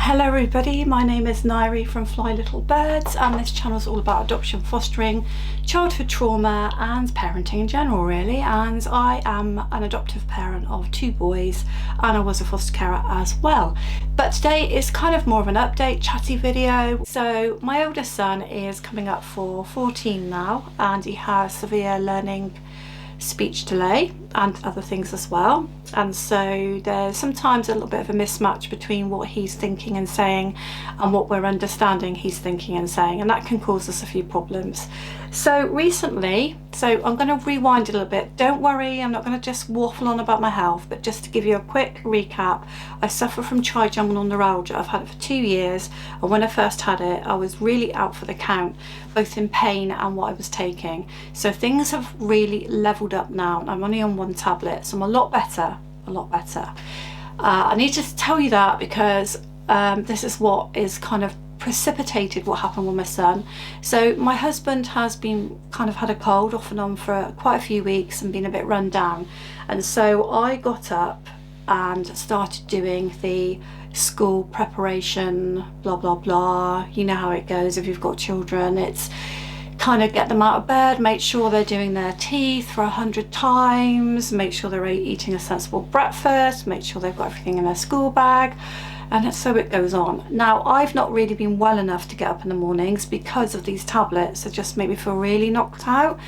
Hello everybody, my name is Nairi from Fly Little Birds, and this channel is all about adoption, fostering, childhood trauma and parenting in general really. And I am an adoptive parent of 2 boys, and I was a foster carer as well. But today is kind of more of an update chatty video. So my oldest son is coming up for 14 now, and he has severe learning speech delay and other things as well, and so there's sometimes a little bit of a mismatch between what he's thinking and saying and what we're understanding he's thinking and saying, and that can cause us a few problems. So recently, I'm going to rewind a little bit. Don't worry, I'm not going to just waffle on about my health, but just to give you a quick recap, I suffer from trigeminal neuralgia. I've had it for 2 years, and when I first had it I was really out for the count, both in pain and what I was taking. So things have really leveled up now. I'm only on 1 tablet, so I'm a lot better. I need to tell you that because this is what is kind of precipitated what happened with my son. So my husband has been kind of had a cold off and on for quite a few weeks and been a bit run down, and so I got up and started doing the school preparation, blah blah blah. You know how it goes if you've got children. It's kind of get them out of bed, make sure they're doing their teeth for 100 times, make sure they're eating a sensible breakfast, make sure they've got everything in their school bag, and so it goes on. Now I've not really been well enough to get up in the mornings because of these tablets. They just make me feel really knocked out,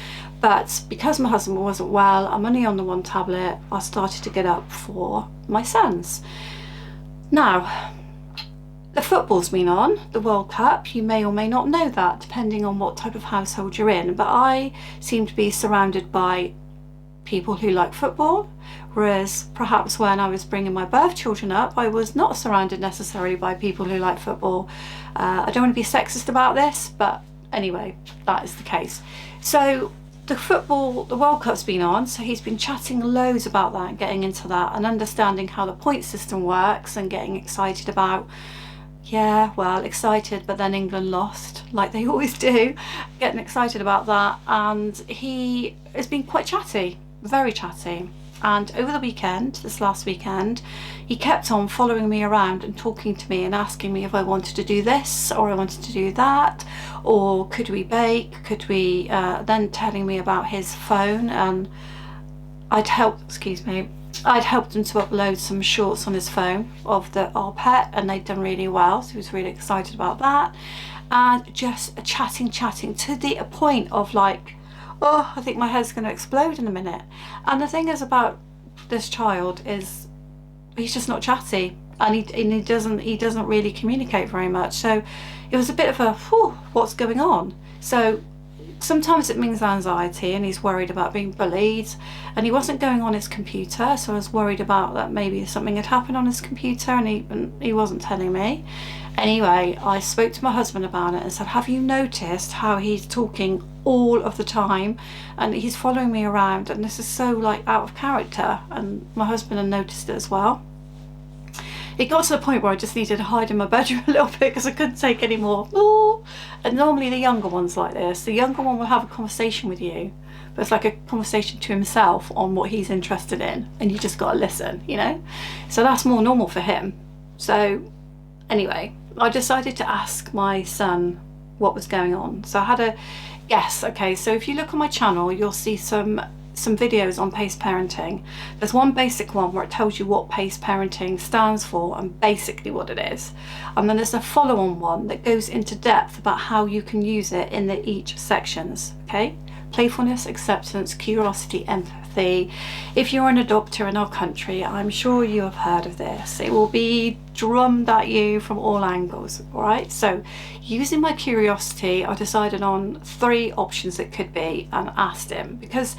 but because my husband wasn't well, I'm only on the 1 tablet, I started to get up for my sons. Now the football's been on, the World Cup. You may or may not know that, depending on what type of household you're in, but I seem to be surrounded by people who like football, whereas perhaps when I was bringing my birth children up, I was not surrounded necessarily by people who like football. I don't want to be sexist about this, but anyway, that is the case. So the World Cup's been on, so he's been chatting loads about that, getting into that and understanding how the point system works and getting excited about, yeah, well, excited, but then England lost, like they always do, getting excited about that. And he has been quite chatty, very chatty. And over the weekend, this last weekend, he kept on following me around and talking to me and asking me if I wanted to do this or I wanted to do that, or could we bake, could we, then telling me about his phone, and I'd helped him to upload some shorts on his phone of our pet, and they'd done really well, so he was really excited about that. And just chatting to the point of like, oh, I think my head's going to explode in a minute. And the thing is about this child is he's just not chatty, and he doesn't really communicate very much. So it was a bit of a whew, what's going on? So sometimes it means anxiety, and he's worried about being bullied, and he wasn't going on his computer, so I was worried about that maybe something had happened on his computer, and he wasn't telling me. Anyway, I spoke to my husband about it and said, have you noticed how he's talking all of the time and he's following me around, and this is so like out of character? And my husband had noticed it as well. It got to the point where I just needed to hide in my bedroom a little bit because I couldn't take any more. Oh. And normally the younger one's like this. The younger one will have a conversation with you, but it's like a conversation to himself on what he's interested in, and you just got to listen, you know? So that's more normal for him. So anyway, I decided to ask my son what was going on. So I had a guess. Okay, so if you look on my channel, you'll see some videos on pace parenting. There's one basic one where it tells you what pace parenting stands for and basically what it is, and then there's a follow-on one that goes into depth about how you can use it in each sections. Okay, playfulness, acceptance, curiosity, empathy. If you're an adopter in our country, I'm sure you have heard of this. It will be drummed at you from all angles. All right, so using my curiosity, I decided on 3 options it could be and asked him, because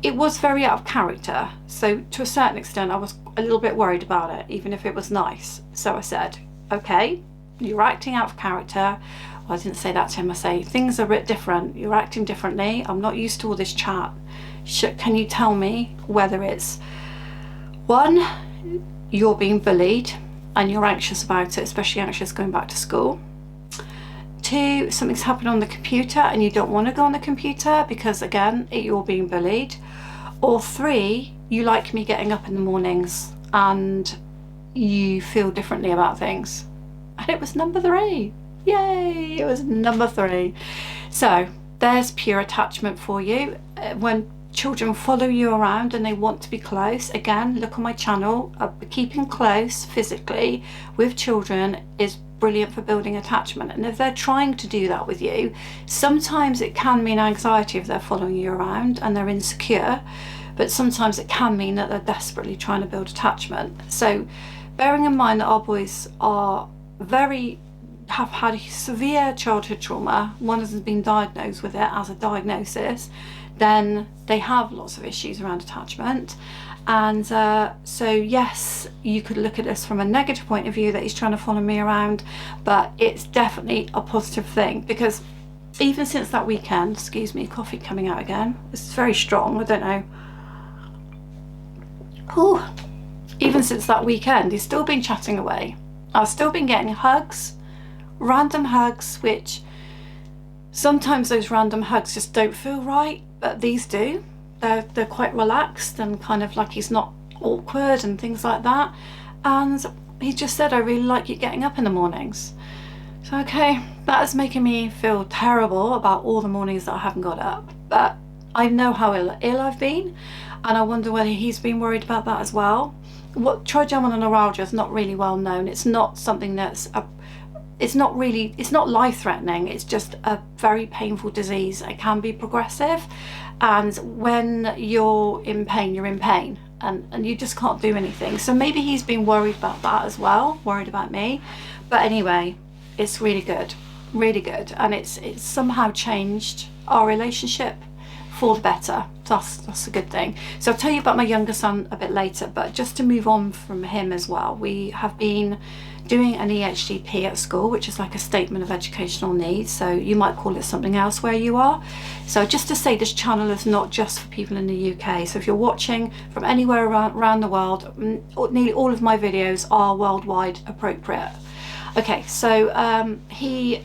it was very out of character. So to a certain extent I was a little bit worried about it, even if it was nice. So I said, okay, you're acting out of character. Well, I didn't say that to him. I say, things are a bit different, you're acting differently, I'm not used to all this chat. Can you tell me whether it's 1, you're being bullied and you're anxious about it, especially anxious going back to school. 2, something's happened on the computer and you don't want to go on the computer because again you're being bullied. Or 3, you like me getting up in the mornings and you feel differently about things. And And it was number 3. Yay, it was number 3. So there's pure attachment for you. When children follow you around and they want to be close, again, look on my channel. Keeping close physically with children is brilliant for building attachment. And if they're trying to do that with you, sometimes it can mean anxiety if they're following you around and they're insecure, but sometimes it can mean that they're desperately trying to build attachment. So bearing in mind that our boys have had severe childhood trauma, one has been diagnosed with it as a diagnosis, then they have lots of issues around attachment. And so yes, you could look at this from a negative point of view that he's trying to follow me around, but it's definitely a positive thing, because even since that weekend, excuse me, coffee coming out again, it's very strong, I don't know. Ooh. Even since that weekend, he's still been chatting away. I've still been getting hugs, random hugs, which sometimes those random hugs just don't feel right, but these do. They're quite relaxed and kind of like he's not awkward and things like that. And he just said, I really like you getting up in the mornings. So okay, that is making me feel terrible about all the mornings that I haven't got up. But I know how ill I've been, and I wonder whether he's been worried about that as well. What trigeminal neuralgia is not really well known. It's not something that's it's not life-threatening. It's just a very painful disease. It can be progressive, and when you're in pain, you're in pain, and you just can't do anything. So maybe he's been worried about that as well, worried about me. But anyway, it's really good, and it's somehow changed our relationship for the better. That's a good thing. So I'll tell you about my younger son a bit later, but just to move on from him as well, we have been doing an EHCP at school, which is like a statement of educational needs. So you might call it something else where you are. So just to say, this channel is not just for people in the UK. So if you're watching from anywhere around the world, nearly all of my videos are worldwide appropriate. Okay, so he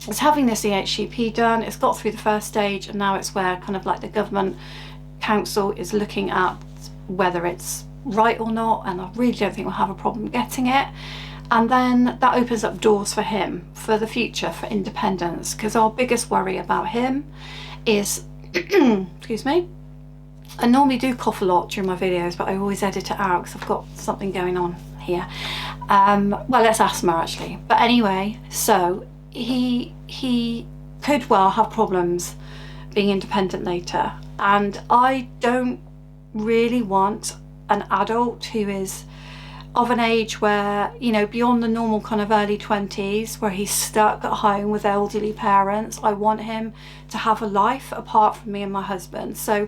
is having this EHCP done. It's got through the first stage, and now it's where kind of like the government council is looking at whether it's right or not, and I really don't think we'll have a problem getting it. And then that opens up doors for him for the future, for independence, because our biggest worry about him is excuse me, I normally do cough a lot during my videos, but I always edit it out because I've got something going on here. Well, it's asthma actually, but anyway, so he could well have problems being independent later, and I don't really want an adult who is of an age where, you know, beyond the normal kind of early 20s, where he's stuck at home with elderly parents. I want him to have a life apart from me and my husband. So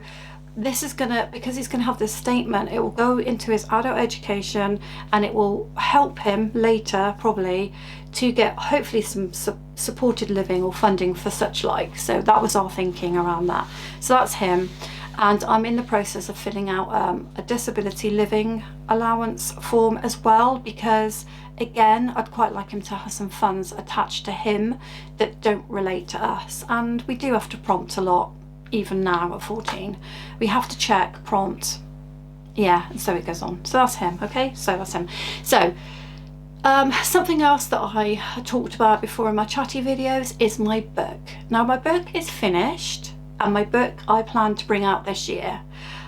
this is gonna, because he's gonna have this statement, it will go into his adult education, and it will help him later probably to get hopefully some supported living or funding for such like. So that was our thinking around that. So that's him. And I'm in the process of filling out a disability living allowance form as well, because again, I'd quite like him to have some funds attached to him that don't relate to us. And we do have to prompt a lot, even now at 14. We have to check, prompt, yeah, and so it goes on. So that's him, okay? So that's him. So something else that I talked about before in my chatty videos is my book. Now my book is finished, and my book I plan to bring out this year.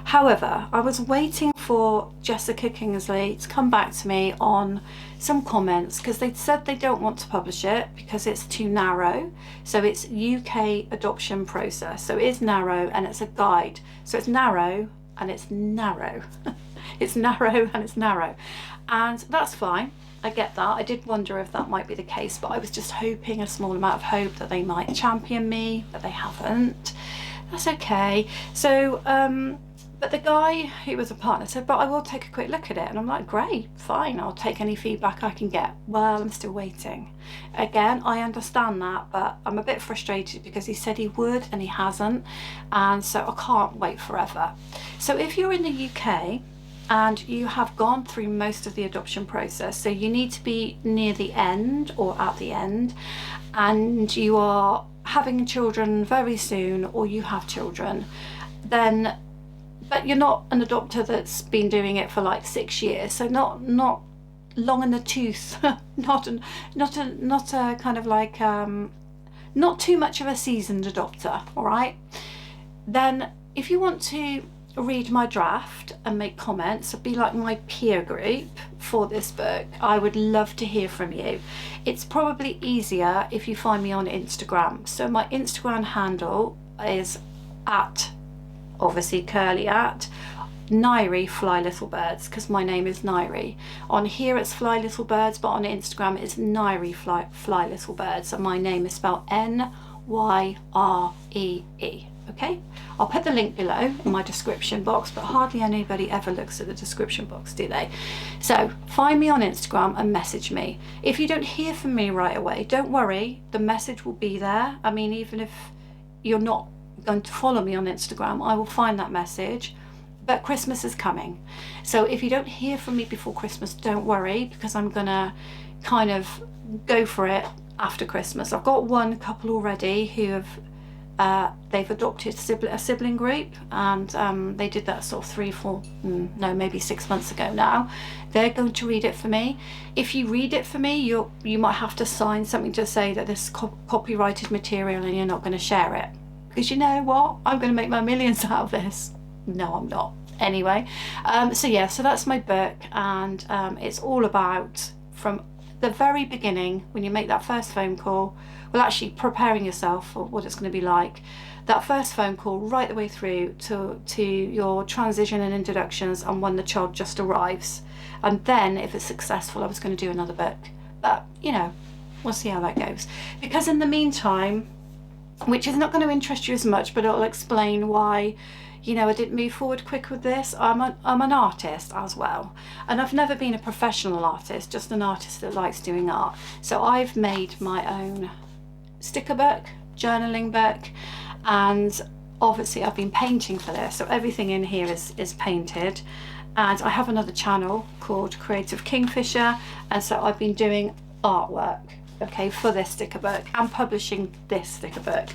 However, I was waiting for Jessica Kingsley to come back to me on some comments, because they said they don't want to publish it because it's too narrow. So it's UK adoption process, so it is narrow and it's a guide. So it's narrow and it's narrow. It's narrow and it's narrow, and that's fine. I get that. I did wonder if that might be the case, but I was just hoping, a small amount of hope, that they might champion me, but they haven't. That's okay. So but the guy who was a partner said, but I will take a quick look at it. And I'm like, great, fine, I'll take any feedback I can get. Well, I'm still waiting. Again, I understand that, but I'm a bit frustrated because he said he would and he hasn't, and so I can't wait forever. So if you're in the UK and you have gone through most of the adoption process, so you need to be near the end or at the end, and you are having children very soon, or you have children, then, but you're not an adopter that's been doing it for like 6 years, so not long in the tooth, not a kind of like, not too much of a seasoned adopter, all right? Then if you want to read my draft and make comments, be like my peer group for this book, I would love to hear from you. It's probably easier if you find me on Instagram. So my Instagram handle is at, obviously curly at, Nairi Fly Little Birds, because my name is Nairi. On here it's Fly Little Birds, but on Instagram it's Nairi Fly Little Birds, and my name is spelled Nyree. Okay, I'll put the link below in my description box, but hardly anybody ever looks at the description box, do they? So find me on Instagram and message me. If you don't hear from me right away, don't worry, the message will be there. I mean, even if you're not going to follow me on Instagram, I will find that message. But Christmas is coming, so if you don't hear from me before Christmas, don't worry, because I'm gonna kind of go for it after Christmas. I've got one couple already who have they've adopted a sibling group, and they did that sort of maybe 6 months ago now. They're going to read it for me. If you read it for me, you might have to sign something to say that this is copyrighted material and you're not going to share it, because you know what, I'm going to make my millions out of this. No, I'm not. Anyway, so yeah, so that's my book, and it's all about, from the very beginning, when you make that first phone call, well, actually preparing yourself for what it's going to be like, that first phone call right the way through to your transition and introductions, and when the child just arrives. And then if it's successful, I was going to do another book, but you know, we'll see how that goes, because in the meantime, which is not going to interest you as much, but it'll explain why, you know, I didn't move forward quick with this. I'm an artist as well, and I've never been a professional artist, just an artist that likes doing art. So I've made my own sticker book, journaling book, and obviously I've been painting for this, so everything in here is painted. And I have another channel called Creative Kingfisher, and so I've been doing artwork, okay, for this sticker book and publishing this sticker book,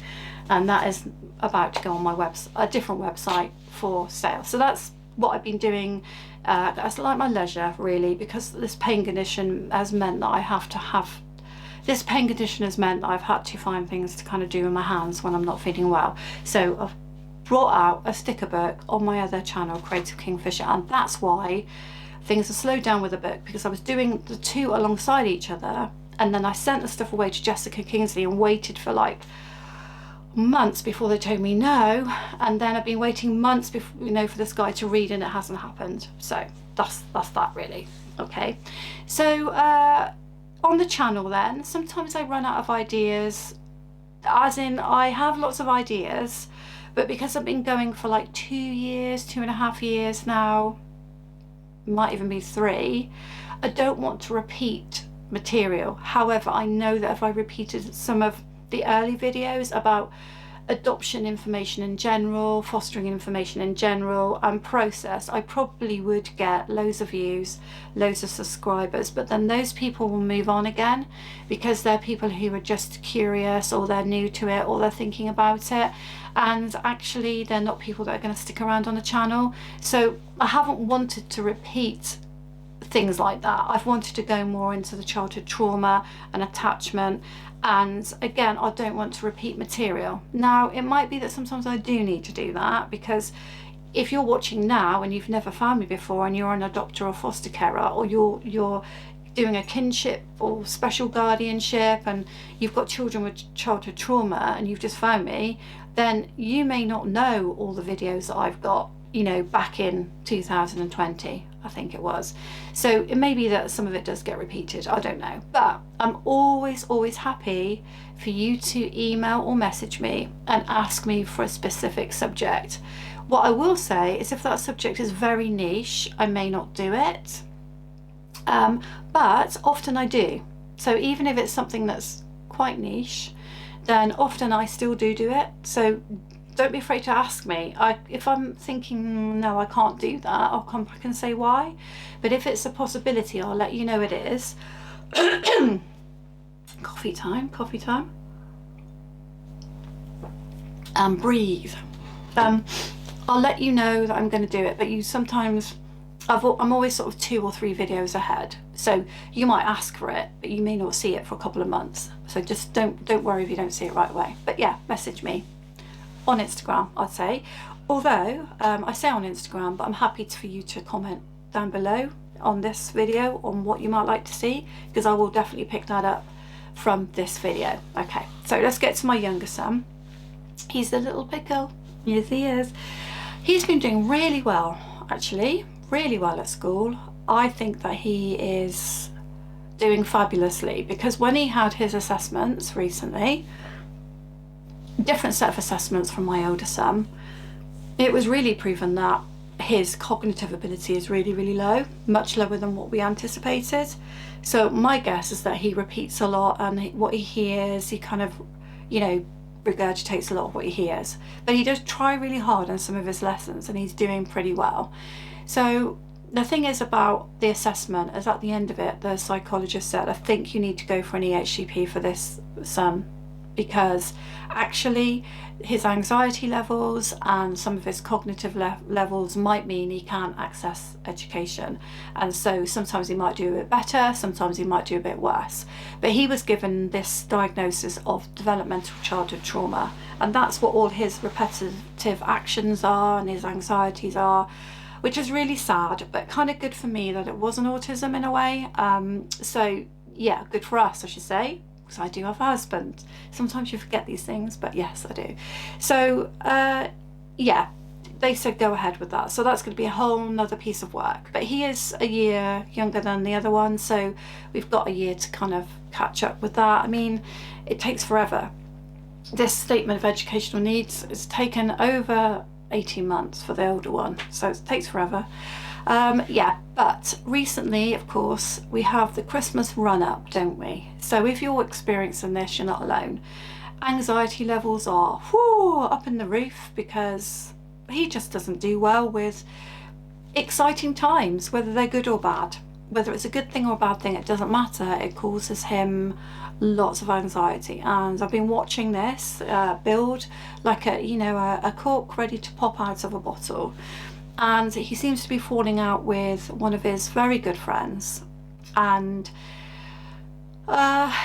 and that is about to go on my a different website for sale. So that's what I've been doing as like my leisure, really, because this pain condition has meant that I have to have this pain condition has meant that I've had to find things to kind of do with my hands when I'm not feeling well. So I've brought out a sticker book on my other channel, Creative Kingfisher, and that's why things have slowed down with the book, because I was doing the two alongside each other, and then I sent the stuff away to Jessica Kingsley and waited for like months before they told me no, and then I've been waiting months before, you know, for this guy to read, and it hasn't happened. So that's that really. Okay, so on the channel then, sometimes I run out of ideas, as in I have lots of ideas, but because I've been going for like 2 years, 2.5 years now, might even be 3, I don't want to repeat material. However, I know that if I repeated some of the early videos about adoption information in general, fostering information in general, and process, I probably would get loads of views, loads of subscribers, but then those people will move on again, because they're people who are just curious, or they're new to it, or they're thinking about it, and actually they're not people that are going to stick around on the channel. So I haven't wanted to repeat things like that. I've wanted to go more into the childhood trauma and attachment, and again, I don't want to repeat material. Now, it might be that sometimes I do need to do that, because if you're watching now and you've never found me before, and you're an adopter or foster carer, or you're doing a kinship or special guardianship, and you've got children with childhood trauma and you've just found me, then you may not know all the videos that I've got, you know, back in 2020, I think it was. So it may be that some of it does get repeated, I don't know. But I'm always happy for you to email or message me and ask me for a specific subject. What I will say is, if that subject is very niche, I may not do it. But often I do. So even if it's something that's quite niche, then often I still do it. So don't be afraid to ask me. If I'm thinking, no, I can't do that, I'll come back and say why. But if it's a possibility, I'll let you know it is. Coffee time. And breathe. I'll let you know that I'm going to do it, but you sometimes, I'm always sort of 2 or 3 videos ahead, so you might ask for it, but you may not see it for a couple of months. So just don't worry if you don't see it right away. But yeah, message me on Instagram, I'd say. Although I say on Instagram, but I'm happy for you to comment down below on this video on what you might like to see, because I will definitely pick that up from this video. Okay, so let's get to my younger son. He's the little pickle. Yes, he is. He's been doing really well, actually. Really well at school. I think that he is doing fabulously, because when he had his assessments recently, different set of assessments from my older son, it was really proven that his cognitive ability is really, really low, much lower than what we anticipated. So my guess is that he repeats a lot, and what he hears, he kind of, you know, regurgitates a lot of what he hears. But he does try really hard on some of his lessons, and he's doing pretty well. So the thing is about the assessment is, at the end of it, the psychologist said, I think you need to go for an EHCP for this son, because actually his anxiety levels and some of his cognitive levels might mean he can't access education. And so sometimes he might do a bit better, sometimes he might do a bit worse. But he was given this diagnosis of developmental childhood trauma, and that's what all his repetitive actions are and his anxieties are, which is really sad, but kind of good for me that it wasn't autism in a way. So yeah, good for us, I should say, because I do have a husband. Sometimes you forget these things, but yes, I do. So yeah, they said go ahead with that. So that's going to be a whole nother piece of work. But he is a year younger than the other one, so we've got a year to kind of catch up with that. I mean, it takes forever. This statement of educational needs is taken over 18 months for the older one, so it takes forever. Yeah, but recently, of course, we have the Christmas run-up, don't we? So if you're experiencing this, you're not alone. Anxiety levels are up in the roof, because he just doesn't do well with exciting times, whether they're good or bad. Whether it's a good thing or a bad thing, it doesn't matter. It causes him lots of anxiety, and I've been watching this build like a cork ready to pop out of a bottle. And he seems to be falling out with one of his very good friends, and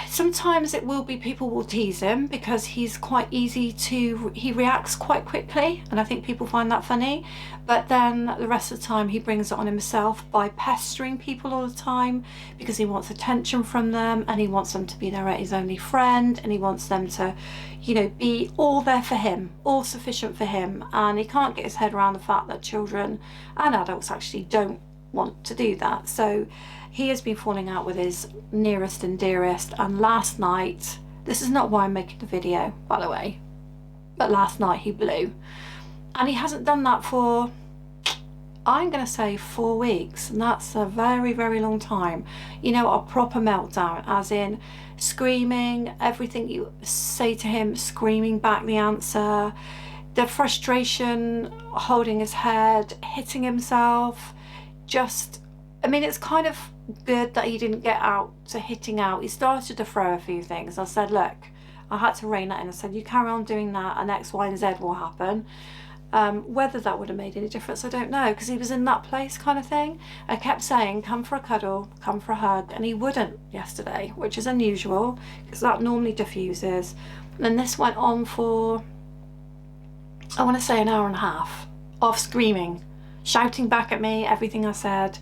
sometimes it will be, people will tease him because he's quite easy to, he reacts quite quickly, and I think people find that funny. But then the rest of the time he brings it on himself by pestering people all the time, because he wants attention from them, and he wants them to be there at his only friend, and he wants them to, you know, be all there for him, all sufficient for him. And he can't get his head around the fact that children and adults actually don't want to do that. So he has been falling out with his nearest and dearest, and last night, this is not why I'm making the video, by the way, but last night he blew. And he hasn't done that for, I'm going to say 4 weeks, and that's a very, very long time. You know, a proper meltdown, as in screaming, everything you say to him, screaming back the answer, the frustration, holding his head, hitting himself, just, I mean, it's kind of good that he didn't get out to hitting out. He started to throw a few things. I said, look, I had to rein that in. I said, you carry on doing that and X, Y, and Z will happen. Whether that would have made any difference, I don't know, because he was in that place kind of thing. I kept saying, come for a cuddle, come for a hug, and he wouldn't yesterday, which is unusual, because that normally diffuses. And this went on for, I want to say, an hour and a half of screaming, shouting back at me, everything I said.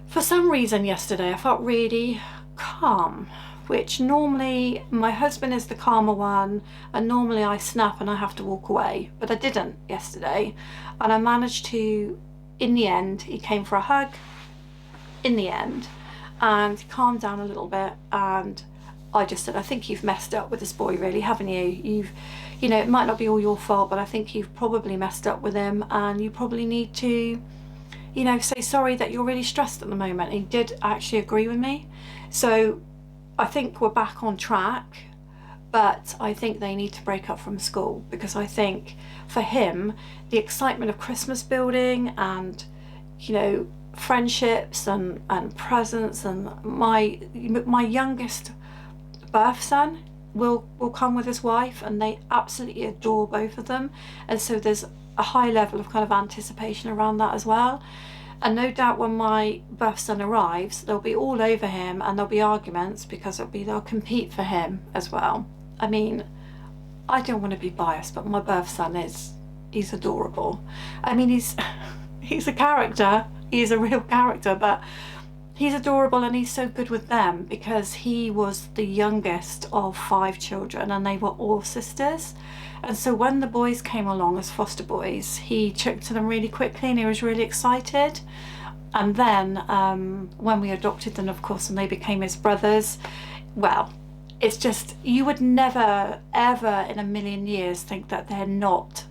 For some reason yesterday I felt really calm, which normally my husband is the calmer one, and normally I snap and I have to walk away, but I didn't yesterday. And I managed to, in the end, he came for a hug in the end, and he calmed down a little bit, and I just said, I think you've messed up with this boy, really, haven't you? You know, it might not be all your fault, but I think you've probably messed up with him, and you probably need to, you know, say sorry that you're really stressed at the moment. And he did actually agree with me. So I think we're back on track, but I think they need to break up from school, because I think for him, the excitement of Christmas building and, you know, friendships and presents, and my youngest birth son will come with his wife, and they absolutely adore both of them, and so there's a high level of kind of anticipation around that as well. And no doubt when my birth son arrives, they'll be all over him and there'll be arguments because they'll compete for him as well. I mean, I don't want to be biased, but my birth son he's adorable. I mean, he's a character. He's a real character, but he's adorable and he's so good with them because he was the youngest of 5 children and they were all sisters. And so when the boys came along as foster boys, he took to them really quickly and he was really excited. And then when we adopted them, of course, and they became his brothers, well, it's just, you would never, ever in a million years think that they're not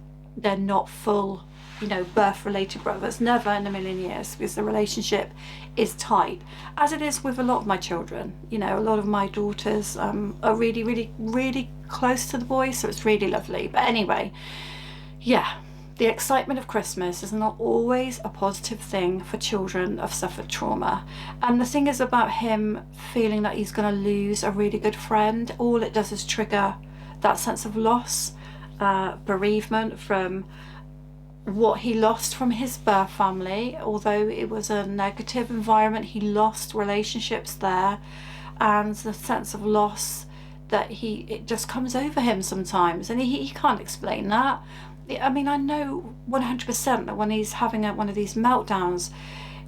full, you know, birth-related brothers. Never in a million years, because the relationship is tight, as it is with a lot of my children. You know, a lot of my daughters are really, really, really close to the boys, so it's really lovely. But anyway, yeah, the excitement of Christmas is not always a positive thing for children who've suffered trauma. And the thing is about him feeling that he's going to lose a really good friend, all it does is trigger that sense of loss, bereavement from what he lost from his birth family. Although it was a negative environment, he lost relationships there, and the sense of loss that it just comes over him sometimes, and he can't explain that. I mean, I know 100% that when he's having one of these meltdowns,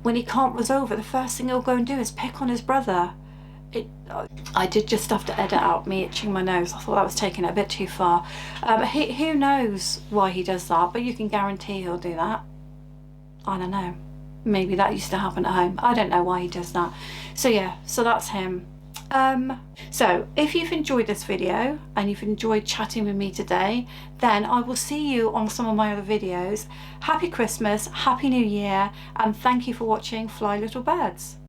when he can't resolve it, the first thing he'll go and do is pick on his brother. I did just have to edit out me itching my nose. I thought that was taking it a bit too far. Who knows why he does that, but you can guarantee he'll do that. I don't know. Maybe that used to happen at home. I don't know why he does that. So yeah, so that's him. So if you've enjoyed this video and you've enjoyed chatting with me today, then I will see you on some of my other videos. Happy Christmas, Happy New Year, and thank you for watching Fly Little Birds.